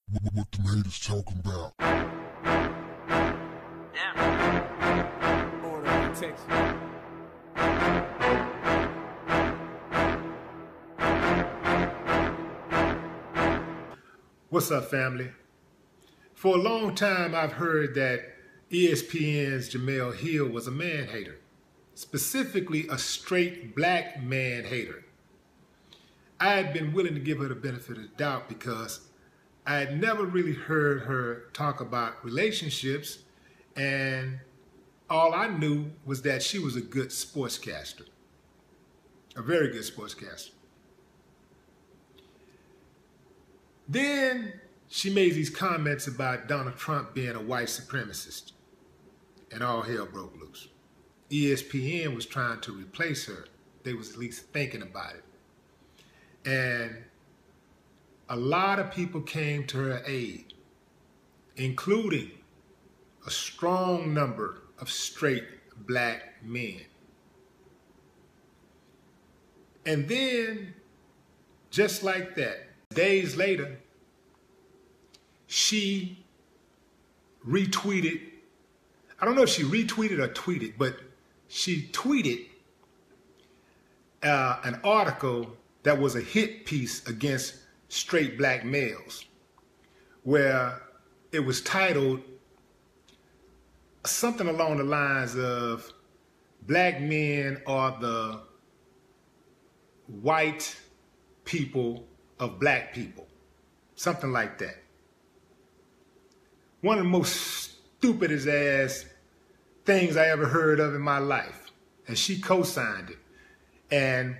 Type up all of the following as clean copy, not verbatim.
What the haters talking about? Damn. Order of protection. What's up, family? For a long time, I've heard that ESPN's Jemele Hill was a man-hater, specifically a straight black man-hater. I had been willing to give her the benefit of the doubt because I had never really heard her talk about relationships, and all I knew was that she was a good sportscaster, a very good sportscaster. Then she made these comments about Donald Trump being a white supremacist, and all hell broke loose. ESPN was trying to replace her. They was at least thinking about it. And a lot of people came to her aid, including a strong number of straight black men. And then, just like that, days later, she retweeted, I don't know if she retweeted or tweeted, but she tweeted an article that was a hit piece against straight black males, where it was titled something along the lines of "Black men are the white people of black people," something like that. One of the most stupidest ass things I ever heard of in my life, and she co-signed it. And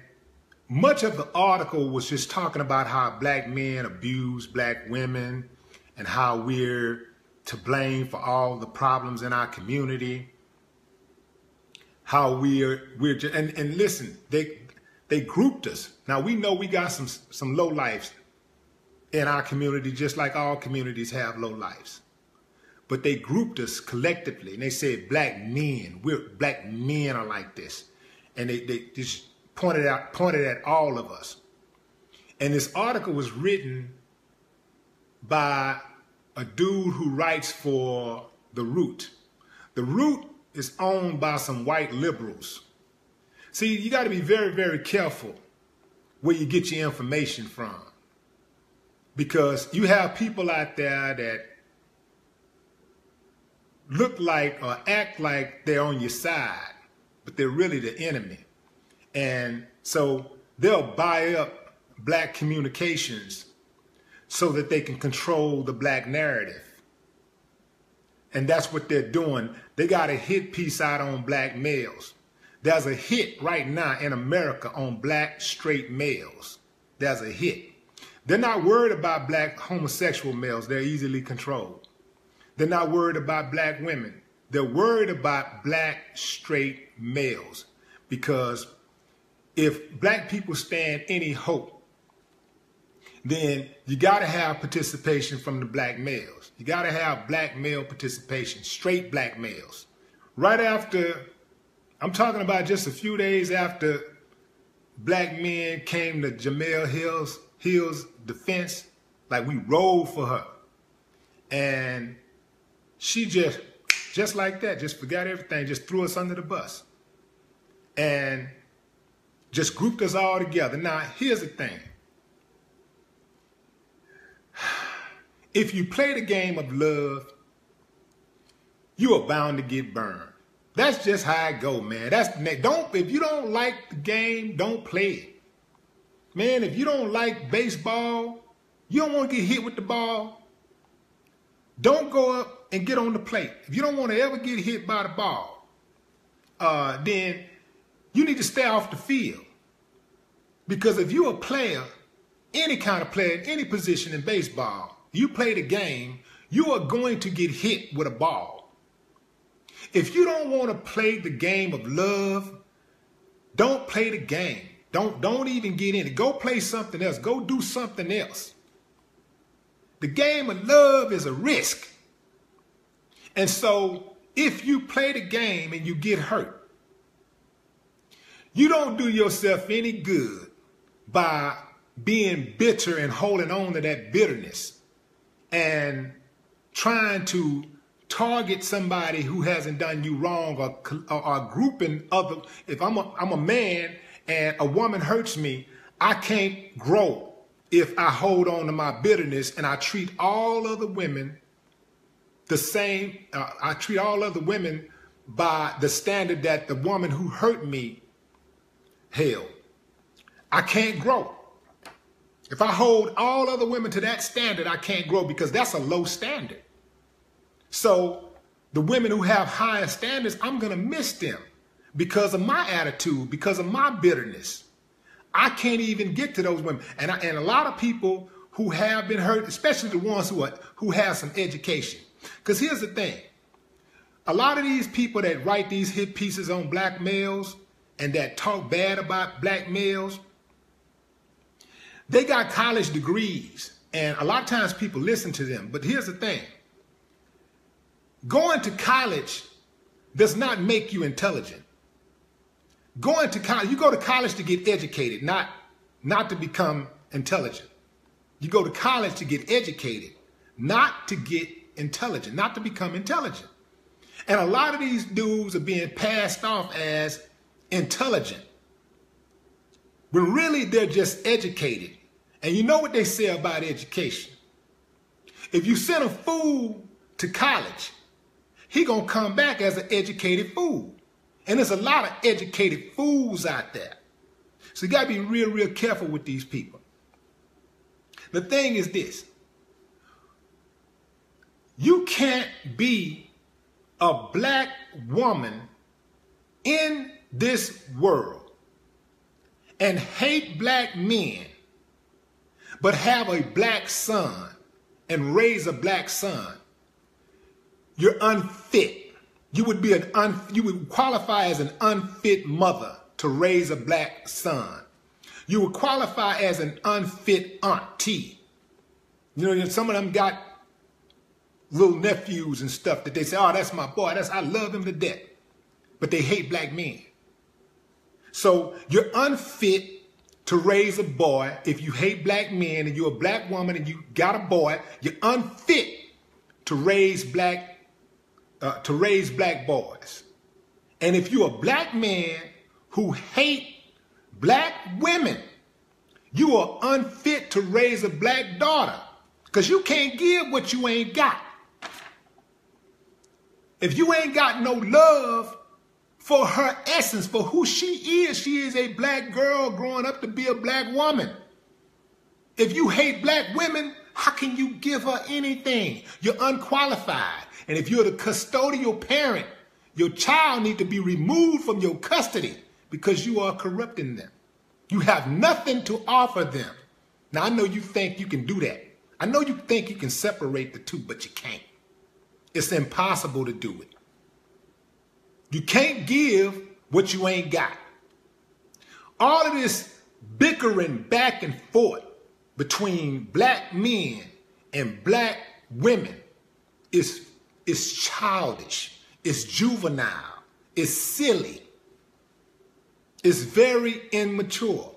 much of the article was just talking about how black men abuse black women and how we're to blame for all the problems in our community. How we're just, and listen, they grouped us. Now we know we got some low lives in our community, just like all communities have low lives. But they grouped us collectively, and they said black men are like this, and they just pointed at all of us. And this article was written by a dude who writes for The Root. The Root is owned by some white liberals. See, you got to be very, very careful where you get your information from, because you have people out there that look like or act like they're on your side, but they're really the enemy. And so they'll buy up black communications so that they can control the black narrative. And that's what they're doing. They got a hit piece out on black males. There's a hit right now in America on black straight males. There's a hit. They're not worried about black homosexual males. They're easily controlled. They're not worried about black women. They're worried about black straight males, because if black people stand any hope, then you got to have participation from the black males. You got to have black male participation, straight black males. Right after, I'm talking about just a few days after black men came to Jemele Hill's defense, like we rolled for her. And she just like that, just forgot everything, just threw us under the bus. And just grouped us all together. Now, here's the thing. If you play the game of love, you are bound to get burned. That's just how it go, man. If you don't like the game, don't play it. Man, if you don't like baseball, you don't want to get hit with the ball, don't go up and get on the plate. If you don't want to ever get hit by the ball, then you need to stay off the field. Because if you're a player, any kind of player, any position in baseball, you play the game, you are going to get hit with a ball. If you don't want to play the game of love, don't play the game. Don't even get in it. Go play something else. Go do something else. The game of love is a risk. And so if you play the game and you get hurt, you don't do yourself any good by being bitter and holding on to that bitterness and trying to target somebody who hasn't done you wrong, or grouping other. If I'm a man and a woman hurts me, I can't grow if I hold on to my bitterness and I treat all other women the same. I treat all other women by the standard that the woman who hurt me held. I can't grow. If I hold all other women to that standard, I can't grow, because that's a low standard. So the women who have higher standards, I'm going to miss them because of my attitude, because of my bitterness. I can't even get to those women. And a lot of people who have been hurt, especially the ones who have some education. Because here's the thing. A lot of these people that write these hit pieces on black males and that talk bad about black males, they got college degrees, and a lot of times people listen to them. But here's the thing. Going to college does not make you intelligent. Going to college, you go to college to get educated, not to become intelligent. You go to college to get educated, not to get intelligent, not to become intelligent. And a lot of these dudes are being passed off as intelligent, when really they're just educated. And you know what they say about education. If you send a fool to college, he gonna come back as an educated fool. And there's a lot of educated fools out there. So you gotta be real, real careful with these people. The thing is this. You can't be a black woman in this world and hate black men, but have a black son and raise a black son. You're unfit. You would be you would qualify as an unfit mother to raise a black son. You would qualify as an unfit auntie. You know, some of them got little nephews and stuff that they say, oh, that's my boy. I love him to death. But they hate black men. So you're unfit to raise a boy. If you hate black men and you're a black woman and you got a boy, you're unfit to raise black boys. And if you're a black man who hate black women, you are unfit to raise a black daughter, because you can't give what you ain't got. If you ain't got no love for her essence, for who she is a black girl growing up to be a black woman. If you hate black women, how can you give her anything? You're unqualified. And if you're the custodial parent, your child needs to be removed from your custody because you are corrupting them. You have nothing to offer them. Now, I know you think you can do that. I know you think you can separate the two, but you can't. It's impossible to do it. You can't give what you ain't got. All of this bickering back and forth between black men and black women is childish, it's juvenile, it's silly, it's very immature.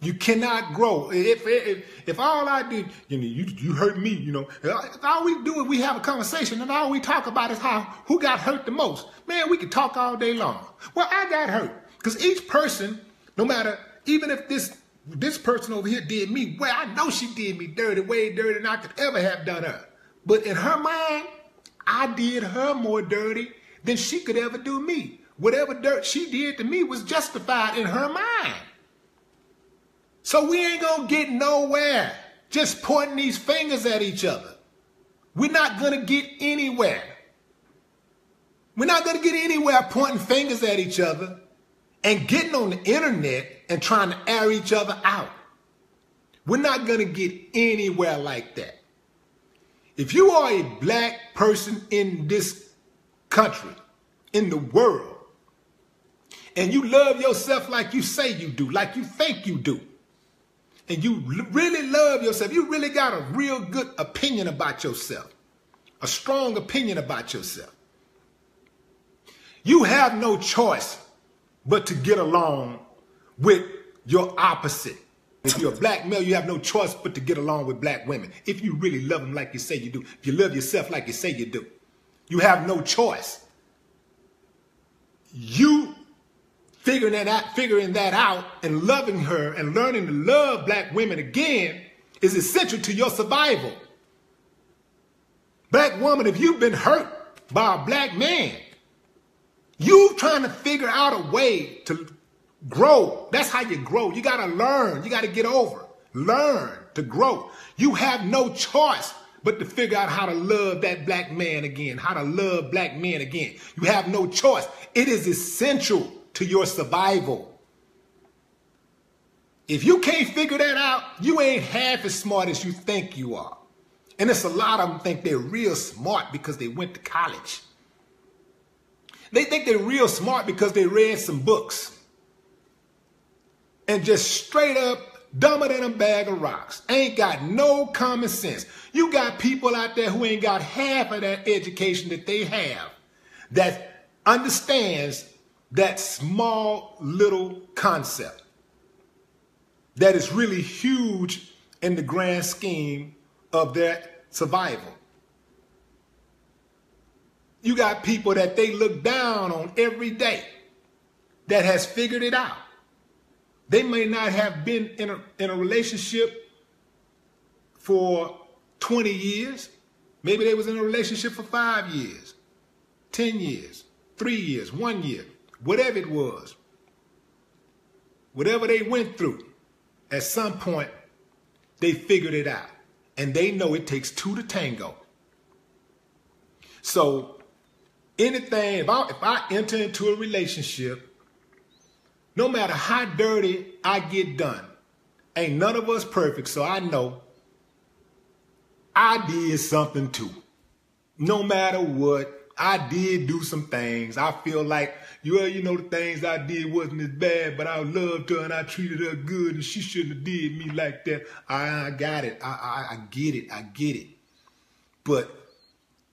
You cannot grow. If all I did, you hurt me, if all we do is we have a conversation and all we talk about is who got hurt the most. Man, we could talk all day long. Well, I got hurt. Because each person, no matter, even if this person over here did me, well, I know she did me dirty, way dirty than I could ever have done her. But in her mind, I did her more dirty than she could ever do me. Whatever dirt she did to me was justified in her mind. So we ain't gonna get nowhere just pointing these fingers at each other. We're not gonna get anywhere. We're not gonna get anywhere pointing fingers at each other and getting on the internet and trying to air each other out. We're not gonna get anywhere like that. If you are a black person in this country, in the world, and you love yourself like you say you do, like you think you do, and you really love yourself, you really got a real good opinion about yourself, a strong opinion about yourself, you have no choice but to get along with your opposite. If you're a black male, you have no choice but to get along with black women. If you really love them like you say you do. If you love yourself like you say you do. You have no choice. You figuring that out and loving her and learning to love black women again is essential to your survival. Black woman, if you've been hurt by a black man, you trying to figure out a way to grow. That's how you grow. You got to learn. You got to get over. Learn to grow. You have no choice but to figure out how to love that black man again, how to love black men again. You have no choice. It is essential to your survival. If you can't figure that out, you ain't half as smart as you think you are. And it's a lot of them think they're real smart because they went to college. They think they're real smart because they read some books. And just straight up dumber than a bag of rocks. Ain't got no common sense. You got people out there who ain't got half of that education that they have that understands that small little concept that is really huge in the grand scheme of their survival. You got people that they look down on every day that has figured it out. They may not have been in a relationship for 20 years. Maybe they was in a relationship for 5 years, 10 years, 3 years, 1 year, whatever it was. Whatever they went through, at some point, they figured it out. And they know it takes two to tango. So anything, if I enter into a relationship, no matter how dirty I get done, ain't none of us perfect, so I know I did something too. No matter what, I did do some things. I feel like, you know, the things I did wasn't as bad, but I loved her and I treated her good and she shouldn't have did me like that. I got it. I get it. I get it. But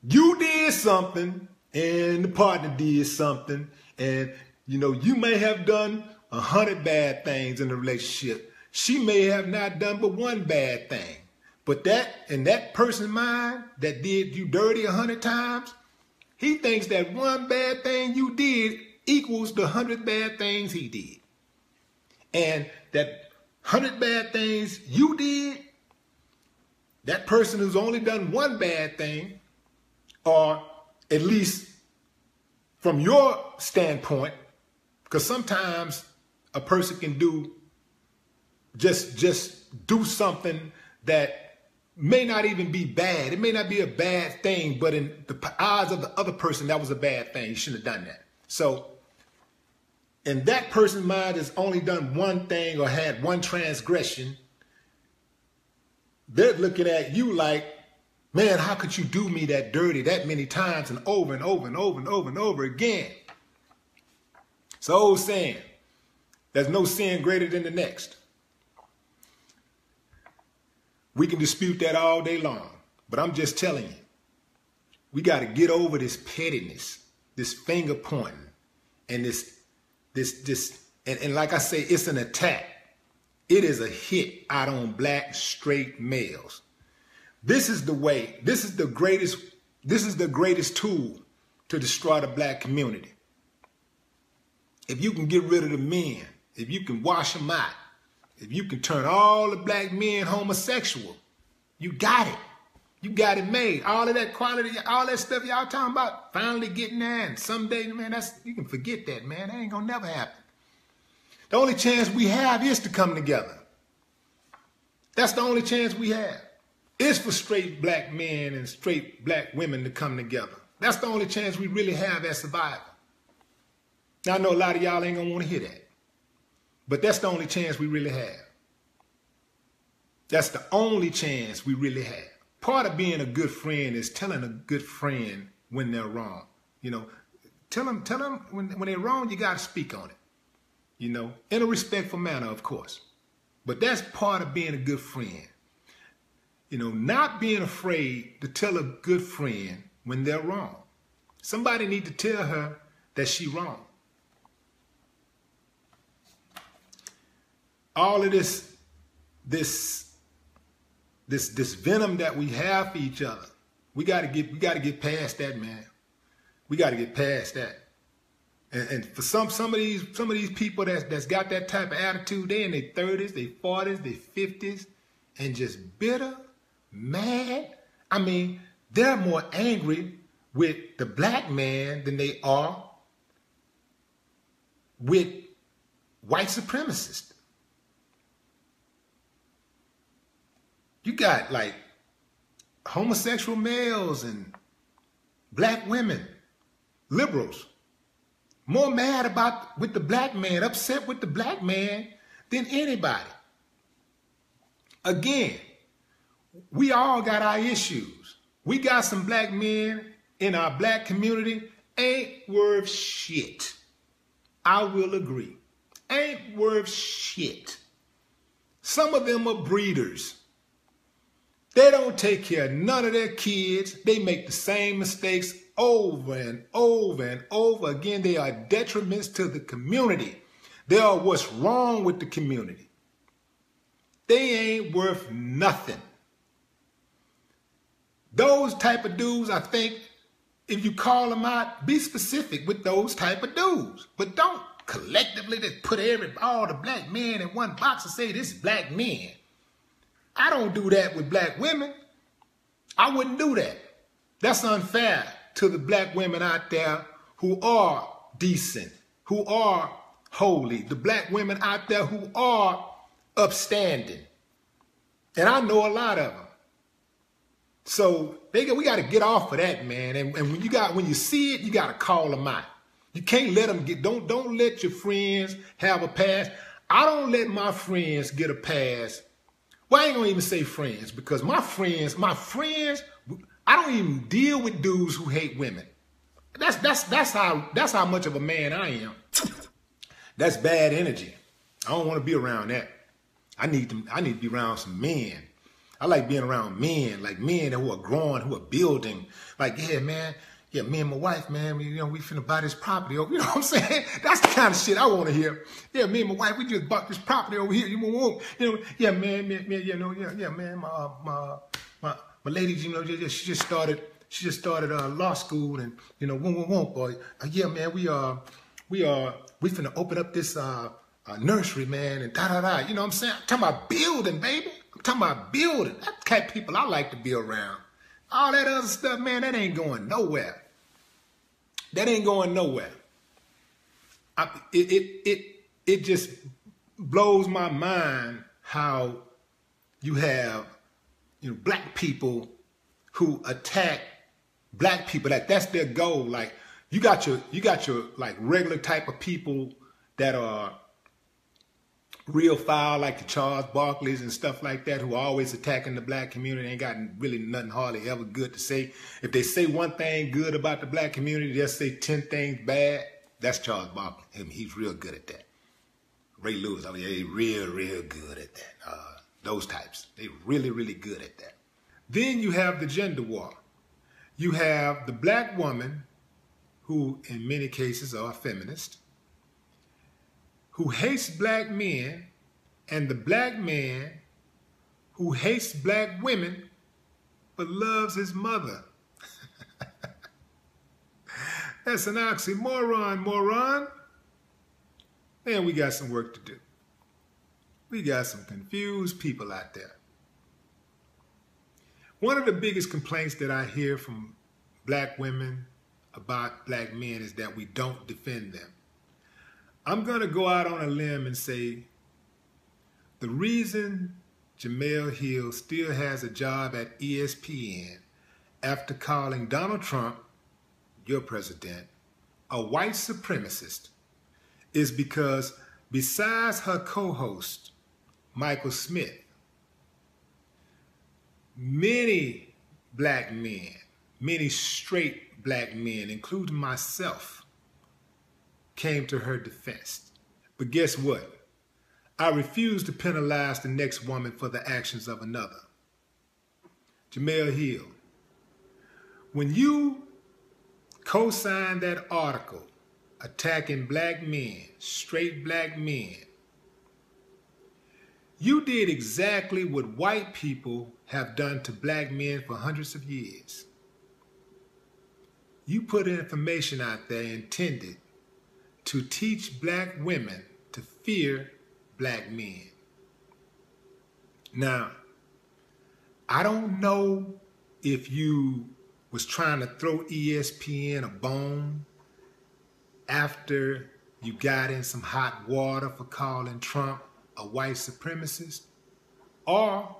you did something and the partner did something, and you know, you may have done 100 bad things in the relationship. She may have not done but one bad thing. But that, in that person's mind that did you dirty 100 times, he thinks that one bad thing you did equals the 100 bad things he did. And that 100 bad things you did, that person who's only done one bad thing, or at least from your standpoint, because sometimes a person can do just do something that may not even be bad. It may not be a bad thing, but in the eyes of the other person, that was a bad thing. You shouldn't have done that. So in that person's mind has only done one thing or had one transgression, they're looking at you like, man, how could you do me that dirty that many times and over and over and over and over and over again? It's an old saying, there's no sin greater than the next. We can dispute that all day long, but I'm just telling you, we got to get over this pettiness, this finger pointing, and this, and like I say, it's an attack. It is a hit out on black straight males. This is the way, this is the greatest tool to destroy the black community. If you can get rid of the men, if you can wash them out, if you can turn all the black men homosexual, you got it. You got it made. All of that quality, all that stuff y'all talking about, finally getting there, and someday, man, you can forget that, man. That ain't gonna never happen. The only chance we have is to come together. That's the only chance we have. Is for straight black men and straight black women to come together. That's the only chance we really have at survival. Now, I know a lot of y'all ain't gonna want to hear that, but that's the only chance we really have. That's the only chance we really have. Part of being a good friend is telling a good friend when they're wrong. You know, tell them when they're wrong, you got to speak on it. You know, in a respectful manner, of course. But that's part of being a good friend. You know, not being afraid to tell a good friend when they're wrong. Somebody need to tell her that she's wrong. All of this this venom that we have for each other. We gotta get past that, man. We gotta get past that. And for some of these people that's got that type of attitude, they in their 30s, their 40s, their 50s, and just bitter, mad. I mean, they're more angry with the black man than they are with white supremacists. You got like homosexual males and black women, liberals, more mad with the black man, upset with the black man than anybody. Again, we all got our issues. We got some black men in our black community ain't worth shit. I will agree. Ain't worth shit. Some of them are breeders. They don't take care of none of their kids. They make the same mistakes over and over and over again. They are detriments to the community. They are what's wrong with the community. They ain't worth nothing. Those type of dudes, I think, if you call them out, be specific with those type of dudes. But don't collectively just put all the black men in one box and say this is black men. I don't do that with black women. I wouldn't do that. That's unfair to the black women out there who are decent, who are holy, the black women out there who are upstanding. And I know a lot of them. So we got to get off of that, man. And when you see it, you got to call them out. You can't let them don't let your friends have a pass. I don't let my friends get a pass. Well, I ain't gonna even say friends, because my friends, I don't even deal with dudes who hate women. That's how much of a man I am. That's bad energy. I don't want to be around that. I need to be around some men. I like being around men, like men who are growing, who are building. Like, yeah, man, yeah, me and my wife, man, we finna buy this property over. You know what I'm saying? That's the kind of shit I want to hear. Yeah, me and my wife, we just bought this property over here. Yeah, man, my lady, she just started law school, and boy, yeah, man, we finna open up this nursery, man, and da. You know what I'm saying? I'm talking about building, baby. I'm talking about building. That's the kind of people I like to be around. All that other stuff, man, that ain't going nowhere. That ain't going nowhere. It just blows my mind how you have black people who attack black people. That's their goal. Like you got your like regular type of people that are real foul, like the Charles Barkleys and stuff like that, who are always attacking the black community. Ain't got really nothing hardly ever good to say. If they say one thing good about the black community, they'll say 10 things bad. That's Charles Barkley. He's real good at that. Ray Lewis, I mean, he's real good at that. Those types, they really good at that. Then you have the gender war. You have the black woman, who in many cases are a feminist, who hates black men, and the black man who hates black women but loves his mother. That's an oxymoron, moron. Man, we got some work to do. We got some confused people out there. One of the biggest complaints that I hear from black women about black men is that we don't defend them. I'm going to go out on a limb and say the reason Jemele Hill still has a job at ESPN after calling Donald Trump, your president, a white supremacist is because besides her co-host, Michael Smith, many black men, many straight black men, including myself, came to her defense. But guess what? I refuse to penalize the next woman for the actions of another. Jemele Hill, when you co-signed that article attacking black men, straight black men, You did exactly what white people have done to black men for hundreds of years. You put information out there intended to teach black women to fear black men. Now, I don't know if you was trying to throw ESPN a bone after you got in some hot water for calling Trump a white supremacist, or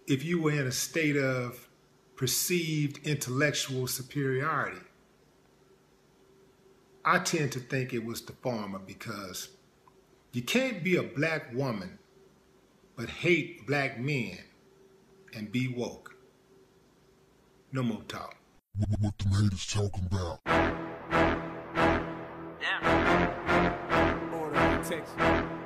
if you were in a state of perceived intellectual superiority. I tend to think it was the former, because you can't be a black woman but hate black men and be woke. No more talk. What them haters talking about? Order and protection.